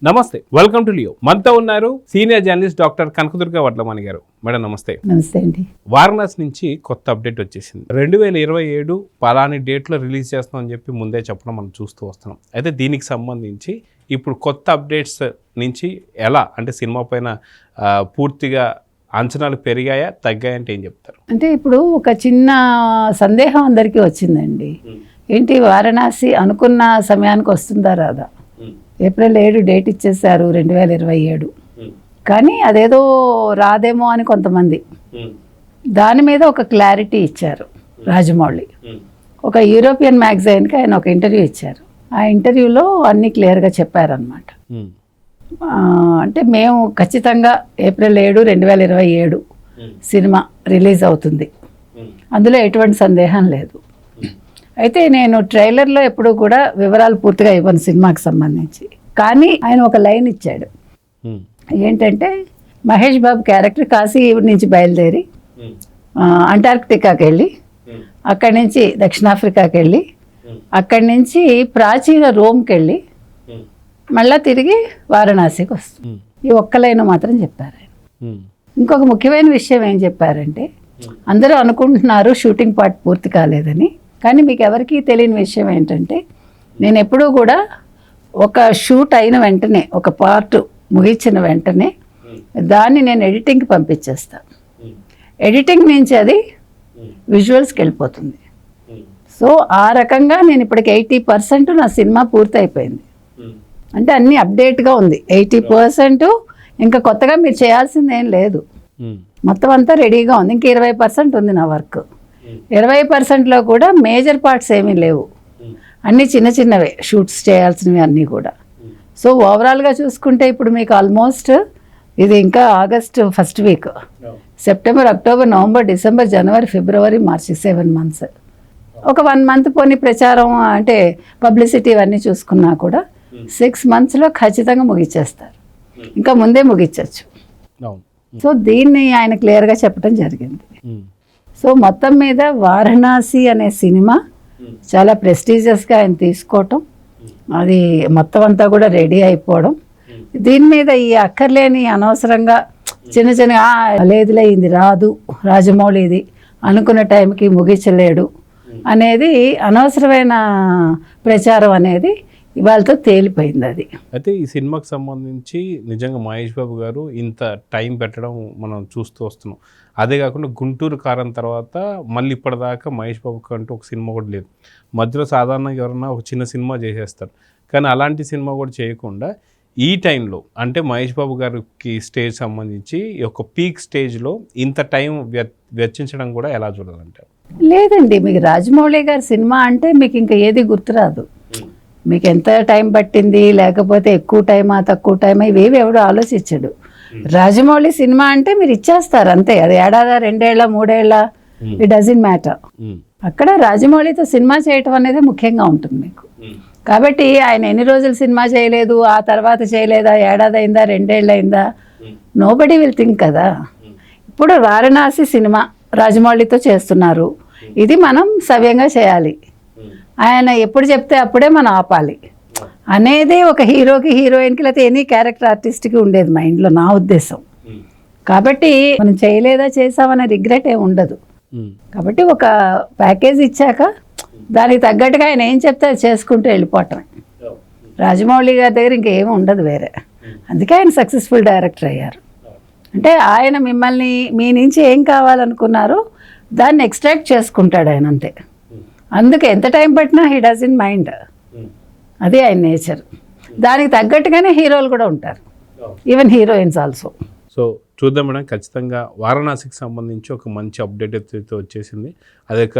నమస్తే, welcome to Leo. మనతో ఉన్నారు senior journalist doctor Kanakadurga Vadlamani గారు. మేడం నమస్తే. నమస్తే అండి. వారణాసి నుంచి కొత్త అప్డేట్ వచ్చేసింది. 2027 పలాని డేట్లో రిలీజ్ చేస్తాం అని చెప్పి ముందే చెప్పడం మనం చూస్తూ వస్తున్నాం. అయితే దీనికి సంబంధించి ఇప్పుడు కొత్త అప్డేట్స్ నుంచి ఎలా అంటే సినిమా పైన పూర్తిగా అంచనాలు పెరిగాయా తగ్గాయంటే ఏం చెప్తారు? అంటే ఇప్పుడు ఒక చిన్న సందేహం అందరికీ వచ్చిందండి. ఏంటి వారణాసి అనుకున్న సమయానికి వస్తుందా రాదా? ఏప్రిల్ 7 డేట్ ఇచ్చేసారు 2027, కానీ అదేదో రాదేమో అని కొంతమంది. దాని మీద ఒక క్లారిటీ ఇచ్చారు రాజమౌళి. ఒక యూరోపియన్ మ్యాగజైన్కి ఆయన ఒక ఇంటర్వ్యూ ఇచ్చారు. ఆ ఇంటర్వ్యూలో అన్నీ క్లియర్గా చెప్పారనమాట. అంటే మేము ఖచ్చితంగా ఏప్రిల్ 7, 2027 సినిమా రిలీజ్ అవుతుంది, అందులో ఎటువంటి సందేహం లేదు. అయితే నేను ట్రైలర్లో ఎప్పుడు కూడా వివరాలు పూర్తిగా ఇవ్వను సినిమాకి సంబంధించి, కానీ ఆయన ఒక లైన్ ఇచ్చాడు. ఏంటంటే మహేష్ బాబు క్యారెక్టర్ కాశీ నుంచి బయలుదేరి అంటార్క్టికాకి వెళ్ళి, అక్కడి నుంచి దక్షిణాఫ్రికాకి వెళ్ళి, అక్కడి నుంచి ప్రాచీన రోమ్కి వెళ్ళి మళ్ళీ తిరిగి వారణాసికి వస్తుంది. ఈ ఒక్క లైన్ మాత్రం చెప్పారు ఆయన. ఇంకొక ముఖ్యమైన విషయం ఏం చెప్పారంటే, అందరూ అనుకుంటున్నారు షూటింగ్ పార్ట్ పూర్తి కాలేదని, కానీ మీకు ఎవరికీ తెలియని విషయం ఏంటంటే, నేను ఎప్పుడూ కూడా ఒక షూట్ అయిన వెంటనే, ఒక పార్ట్ ముగించిన వెంటనే దాన్ని నేను ఎడిటింగ్కి పంపించేస్తాను. ఎడిటింగ్ నుంచి అది విజువల్స్కి వెళ్ళిపోతుంది. సో ఆ రకంగా నేను ఇప్పటికి 80% నా సినిమా పూర్తి అయిపోయింది. అంటే అన్నీ అప్డేట్గా ఉంది. 80% ఇంకా కొత్తగా మీరు చేయాల్సింది ఏం లేదు, మొత్తం అంతా రెడీగా ఉంది. ఇంకా 20% ఉంది నా వర్క్. 20%లో కూడా మేజర్ పార్ట్స్ ఏమీ లేవు, అన్నీ చిన్న చిన్నవే షూట్స్ చేయాల్సినవి అన్నీ కూడా. సో ఓవరాల్గా చూసుకుంటే ఇప్పుడు మీకు ఆల్మోస్ట్ ఇది ఇంకా August first week, September, October, November, December, జనవరి, ఫిబ్రవరి, మార్చి 7 months. ఒక 1 month పోనీ ప్రచారం అంటే పబ్లిసిటీ ఇవన్నీ చూసుకున్నా కూడా 6 monthsలో ఖచ్చితంగా ముగిచ్చేస్తారు, ఇంకా ముందే ముగిచ్చచ్చు. సో దీన్ని ఆయన క్లియర్గా చెప్పడం జరిగింది. సో మొత్తం మీద వారణాసి అనే సినిమా చాలా ప్రెస్టీజియస్గా ఆయన తీసుకోవటం, అది మొత్తం అంతా కూడా రెడీ అయిపోవడం, దీని మీద ఈ అక్కర్లేని అనవసరంగా చిన్న చిన్న లేదులే ఇది రాదు, రాజమౌళి ఇది అనుకున్న టైంకి ముగించలేడు అనేది అనవసరమైన ప్రచారం అనేది ఇవాళతో తేలిపోయింది. అది అయితే ఈ సినిమాకి సంబంధించి నిజంగా మహేష్ బాబు గారు ఇంత టైం పెట్టడం మనం చూస్తూ వస్తున్నాం. అదే కాకుండా గుంటూరు కారం తర్వాత మళ్ళీ ఇప్పటిదాకా మహేష్ బాబుకి అంటూ ఒక సినిమా కూడా లేదు. మధ్యలో సాధారణంగా ఎవరన్నా ఒక చిన్న సినిమా చేసేస్తారు, కానీ అలాంటి సినిమా కూడా చేయకుండా ఈ టైంలో అంటే మహేష్ బాబు గారికి స్టేజ్ సంబంధించి ఒక పీక్ స్టేజ్లో ఇంత టైం వెచ్చించడం కూడా ఎలా చూడాలంటారు? లేదండి, మీకు రాజమౌళి గారి సినిమా అంటే మీకు ఇంకా ఏది గుర్తురాదు. మీకు ఎంత టైం పట్టింది, లేకపోతే ఎక్కువ టైమా తక్కువ టైమా ఇవేవి ఎవడు ఆలోచించడు. రాజమౌళి సినిమా అంటే మీరు ఇచ్చేస్తారు అంతే, అది 1 ఏడాది, 2 ఏళ్ళ, 3 ఏళ్ళ, ఇట్ డజంట్ మ్యాటర్. అక్కడ రాజమౌళితో సినిమా చేయటం అనేది ముఖ్యంగా ఉంటుంది మీకు. కాబట్టి ఆయన ఎన్ని రోజులు సినిమా చేయలేదు, ఆ తర్వాత చేయలేదా, 1 ఏడాది అయిందా, 2 ఏళ్ళు అయిందా, నోబడీ విల్ థింక్ కదా. ఇప్పుడు వారణాసి సినిమా రాజమౌళితో చేస్తున్నారు, ఇది మనం సవ్యంగా చేయాలి, ఆయన ఎప్పుడు చెప్తే అప్పుడే మనం ఆపాలి అనేది ఒక హీరోకి, హీరోయిన్కి, లేకపోతే ఎనీ క్యారెక్టర్ ఆర్టిస్ట్కి ఉండేది మైండ్లో, నా ఉద్దేశం. కాబట్టి మనం చేయలేదా చేసామనే రిగ్రెట్ ఏమి ఉండదు. కాబట్టి ఒక ప్యాకేజ్ ఇచ్చాక దానికి తగ్గట్టుగా ఆయన ఏం చెప్తే అది చేసుకుంటూ వెళ్ళిపోవటమే. రాజమౌళి గారి దగ్గర ఇంకేమీ ఉండదు వేరే, అందుకే ఆయన సక్సెస్ఫుల్ డైరెక్టర్ అయ్యారు. అంటే ఆయన మిమ్మల్ని మీ నుంచి ఏం కావాలనుకున్నారో దాన్ని ఎక్స్ట్రాక్ట్ చేసుకుంటాడు ఆయన, అంతే. అందుకే ఎంత టైం పట్టినా హీ డజంట్ మైండ్, అది ఆయన నేచర్. దానికి తగ్గట్టుగానే హీరోలు కూడా ఉంటారు, ఈవెన్ హీరోయిన్స్ ఆల్సో. సో చూద్దాం మేడం, ఖచ్చితంగా వారణాసికి సంబంధించి ఒక మంచి అప్డేట్ అయితే వచ్చేసింది. అదొక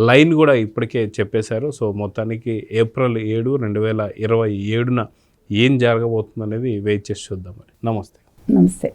లైన్ కూడా ఇప్పటికే చెప్పేశారు. సో మొత్తానికి ఏప్రిల్ 7, 2027 ఏం జరగబోతుంది అనేది వెయిట్ చేసి చూద్దాం. మరి నమస్తే. నమస్తే.